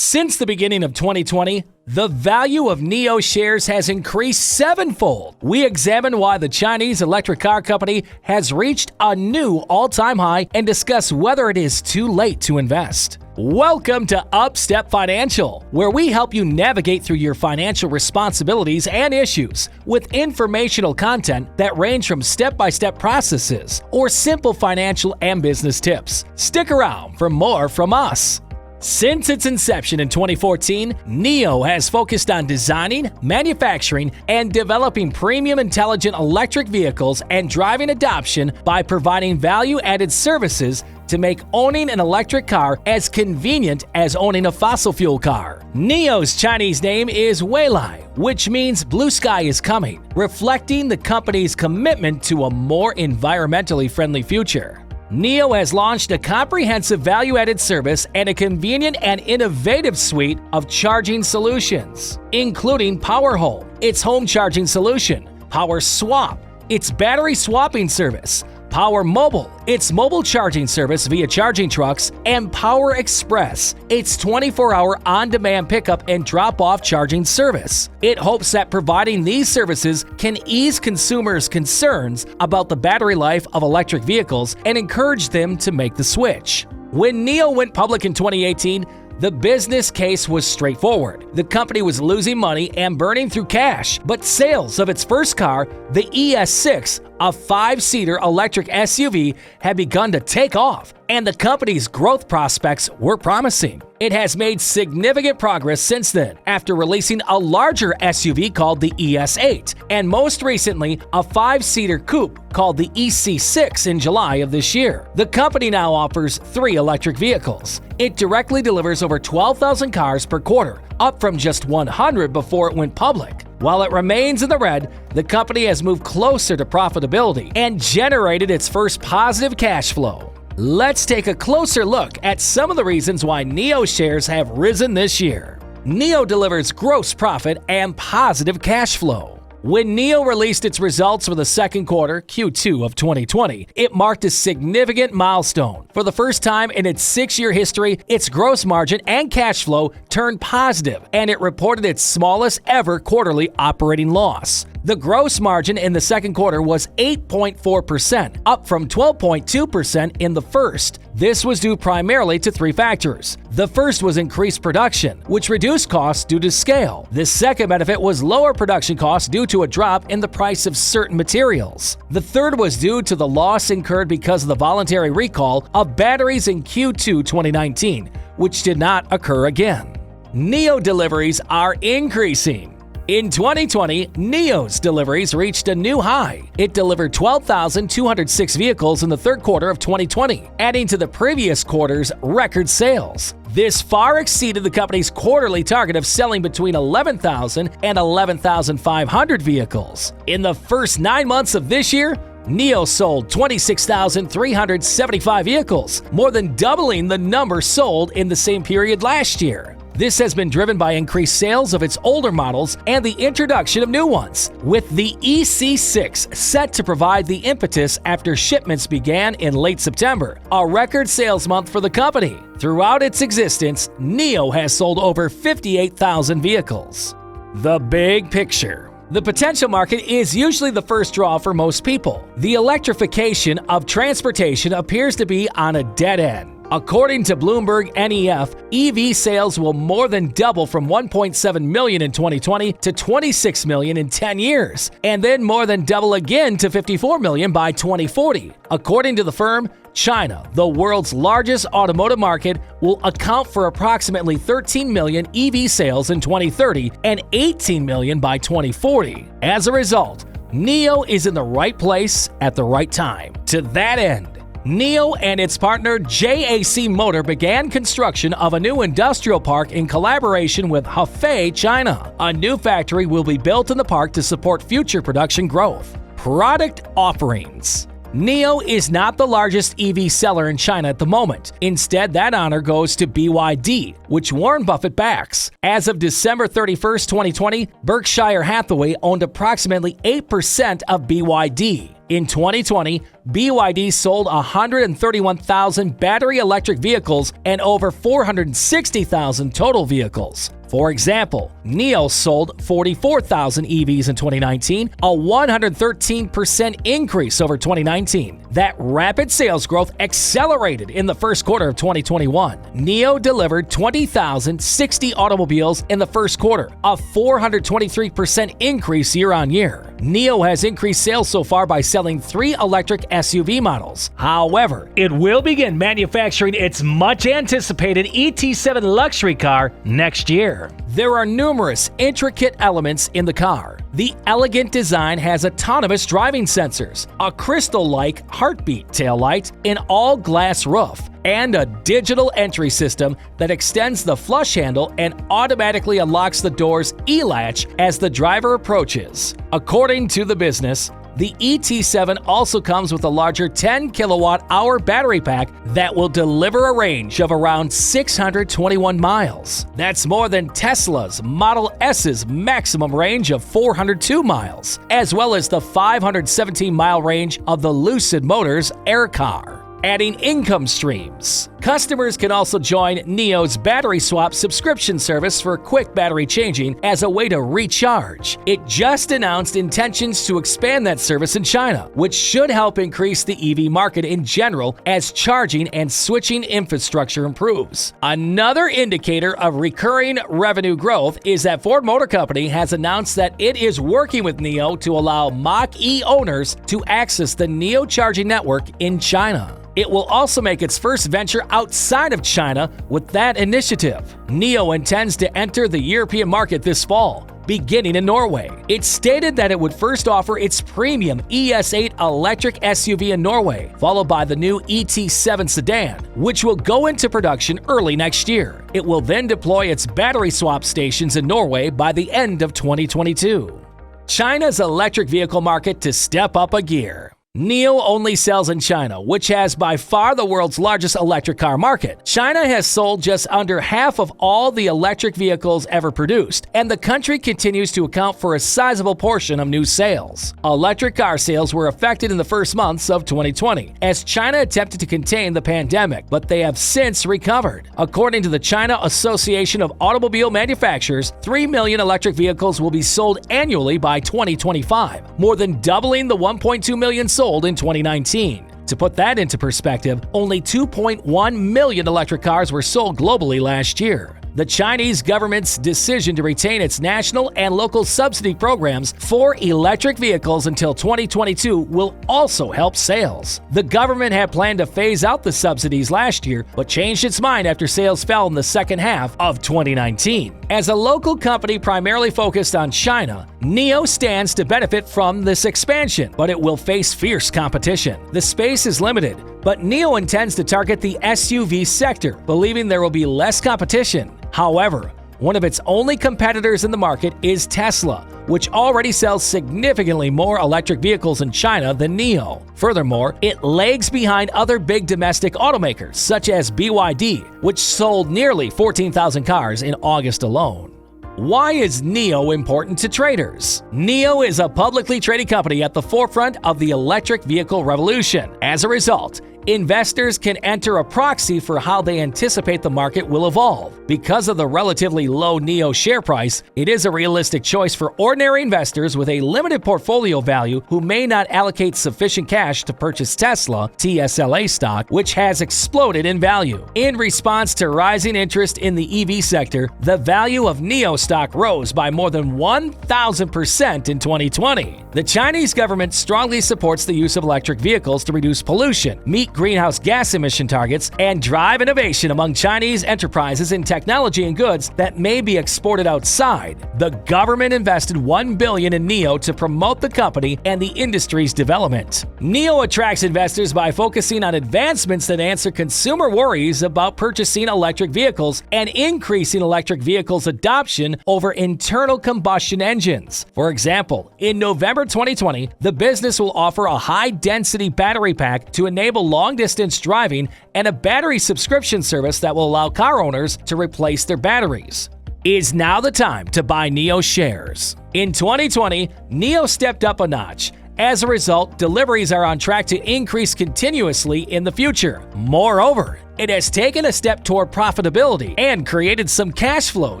Since the beginning of 2020, the value of NIO shares has increased sevenfold. We examine why the Chinese electric car company has reached a new all-time high and discuss whether it is too late to invest. Welcome to Upstep Financial, where we help you navigate through your financial responsibilities and issues with informational content that range from step-by-step processes or simple financial and business tips. Stick around for more from us. Since its inception in 2014, NIO has focused on designing, manufacturing, and developing premium intelligent electric vehicles and driving adoption by providing value-added services to make owning an electric car as convenient as owning a fossil fuel car. NIO's Chinese name is Weilai, which means blue sky is coming, reflecting the company's commitment to a more environmentally friendly future. NIO has launched a comprehensive value-added service and a convenient and innovative suite of charging solutions, including Power Home, its home charging solution, Power Swap, its battery swapping service, Power Mobile, its mobile charging service via charging trucks, and Power Express, its 24-hour on-demand pickup and drop-off charging service. It hopes that providing these services can ease consumers' concerns about the battery life of electric vehicles and encourage them to make the switch. When NIO went public in 2018, the business case was straightforward. The company was losing money and burning through cash, but sales of its first car, the ES6, a 5-seater electric SUV, had begun to take off, and the company's growth prospects were promising. It has made significant progress since then, after releasing a larger SUV called the ES8, and most recently, a 5-seater coupe called the EC6 in July of this year. The company now offers 3 electric vehicles. It directly delivers over 12,000 cars per quarter, up from just 100 before it went public. While it remains in the red, the company has moved closer to profitability and generated its first positive cash flow. Let's take a closer look at some of the reasons why NIO shares have risen this year. NIO delivers gross profit and positive cash flow. When NIO released its results for the second quarter, Q2 of 2020, it marked a significant milestone. For the first time in its 6-year history, its gross margin and cash flow turned positive, and it reported its smallest ever quarterly operating loss. The gross margin in the second quarter was 8.4%, up from 12.2% in the first. This was due primarily to 3 factors. The first was increased production, which reduced costs due to scale. The second benefit was lower production costs due to a drop in the price of certain materials. The third was due to the loss incurred because of the voluntary recall of batteries in Q2 2019, which did not occur again. NIO deliveries are increasing. In 2020, NIO's deliveries reached a new high. It delivered 12,206 vehicles in the third quarter of 2020, adding to the previous quarter's record sales. This far exceeded the company's quarterly target of selling between 11,000 and 11,500 vehicles. In the first 9 months of this year, NIO sold 26,375 vehicles, more than doubling the number sold in the same period last year. This has been driven by increased sales of its older models and the introduction of new ones, with the EC6 set to provide the impetus after shipments began in late September, a record sales month for the company. Throughout its existence, NIO has sold over 58,000 vehicles. The big picture. The potential market is usually the first draw for most people. The electrification of transportation appears to be on a dead end. According to Bloomberg NEF, EV sales will more than double from 1.7 million in 2020 to 26 million in 10 years, and then more than double again to 54 million by 2040. According to the firm, China, the world's largest automotive market, will account for approximately 13 million EV sales in 2030 and 18 million by 2040. As a result, NIO is in the right place at the right time. To that end, NIO and its partner JAC Motor began construction of a new industrial park in collaboration with Hefei, China. A new factory will be built in the park to support future production growth. Product offerings. NIO is not the largest EV seller in China at the moment. Instead, that honor goes to BYD, which Warren Buffett backs. As of December 31st, 2020, Berkshire Hathaway owned approximately 8% of BYD. In 2020, BYD sold 131,000 battery electric vehicles and over 460,000 total vehicles. For example, NIO sold 44,000 EVs in 2019, a 113% increase over 2019. That rapid sales growth accelerated in the first quarter of 2021. NIO delivered 20,060 automobiles in the first quarter, a 423% increase year-on-year. NIO has increased sales so far by selling 3 electric SUV models. However, it will begin manufacturing its much-anticipated ET7 luxury car next year. There are numerous intricate elements in the car. The elegant design has autonomous driving sensors, a crystal-like heartbeat taillight, an all-glass roof, and a digital entry system that extends the flush handle and automatically unlocks the door's e-latch as the driver approaches. According to the business, the ET7 also comes with a larger 10 kilowatt-hour battery pack that will deliver a range of around 621 miles. That's more than Tesla's Model S's maximum range of 402 miles, as well as the 517-mile range of the Lucid Motors Air Car. Adding income streams. Customers can also join NIO's battery swap subscription service for quick battery changing as a way to recharge. It just announced intentions to expand that service in China, which should help increase the EV market in general as charging and switching infrastructure improves. Another indicator of recurring revenue growth is that Ford Motor Company has announced that it is working with NIO to allow Mach-E owners to access the NIO charging network in China. It will also make its first venture outside of China with that initiative. NIO intends to enter the European market this fall, beginning in Norway. It stated that it would first offer its premium ES8 electric SUV in Norway, followed by the new ET7 sedan, which will go into production early next year. It will then deploy its battery swap stations in Norway by the end of 2022. China's electric vehicle market to step up a gear. NIO only sells in China, which has by far the world's largest electric car market. China has sold just under half of all the electric vehicles ever produced, and the country continues to account for a sizable portion of new sales. Electric car sales were affected in the first months of 2020 as China attempted to contain the pandemic, but they have since recovered. According to the China Association of Automobile Manufacturers, 3 million electric vehicles will be sold annually by 2025, more than doubling the 1.2 million sold in 2019. To put that into perspective, only 2.1 million electric cars were sold globally last year. The Chinese government's decision to retain its national and local subsidy programs for electric vehicles until 2022 will also help sales. The government had planned to phase out the subsidies last year, but changed its mind after sales fell in the second half of 2019. As a local company primarily focused on China, NIO stands to benefit from this expansion, but it will face fierce competition. The space is limited, but NIO intends to target the SUV sector, believing there will be less competition. However, one of its only competitors in the market is Tesla, which already sells significantly more electric vehicles in China than NIO. Furthermore, it lags behind other big domestic automakers such as BYD, which sold nearly 14,000 cars in August alone. Why is NIO important to traders? NIO is a publicly traded company at the forefront of the electric vehicle revolution. As a result, investors can enter a proxy for how they anticipate the market will evolve. Because of the relatively low NIO share price, it is a realistic choice for ordinary investors with a limited portfolio value who may not allocate sufficient cash to purchase Tesla TSLA stock, which has exploded in value. In response to rising interest in the EV sector, the value of NIO stock rose by more than 1,000% in 2020. The Chinese government strongly supports the use of electric vehicles to reduce pollution, meet greenhouse gas emission targets, and drive innovation among Chinese enterprises in technology and goods that may be exported outside. The government invested $1 billion in NIO to promote the company and the industry's development. NIO attracts investors by focusing on advancements that answer consumer worries about purchasing electric vehicles and increasing electric vehicles adoption over internal combustion engines. For example, in November 2020, the business will offer a high-density battery pack to enable long-distance driving and a battery subscription service that will allow car owners to replace their batteries. Is now the time to buy NIO shares. In 2020, NIO stepped up a notch. As a result, deliveries are on track to increase continuously in the future. Moreover, it has taken a step toward profitability and created some cash flow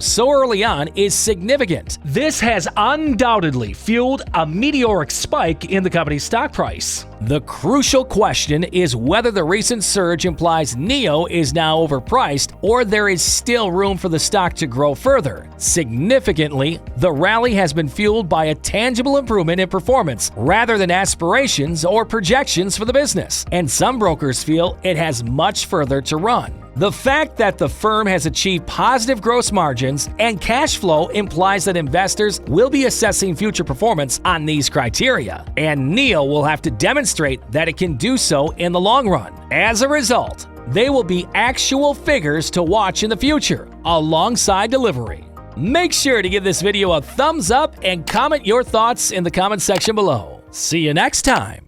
so early on is significant. This has undoubtedly fueled a meteoric spike in the company's stock price. The crucial question is whether the recent surge implies NIO is now overpriced or there is still room for the stock to grow further. Significantly, the rally has been fueled by a tangible improvement in performance rather than aspirations or projections for the business, and some brokers feel it has much further to run. The fact that the firm has achieved positive gross margins and cash flow implies that investors will be assessing future performance on these criteria, and NIO will have to demonstrate that it can do so in the long run. As a result, they will be actual figures to watch in the future, alongside Delivery. Make sure to give this video a thumbs up and comment your thoughts in the comment section below. See you next time.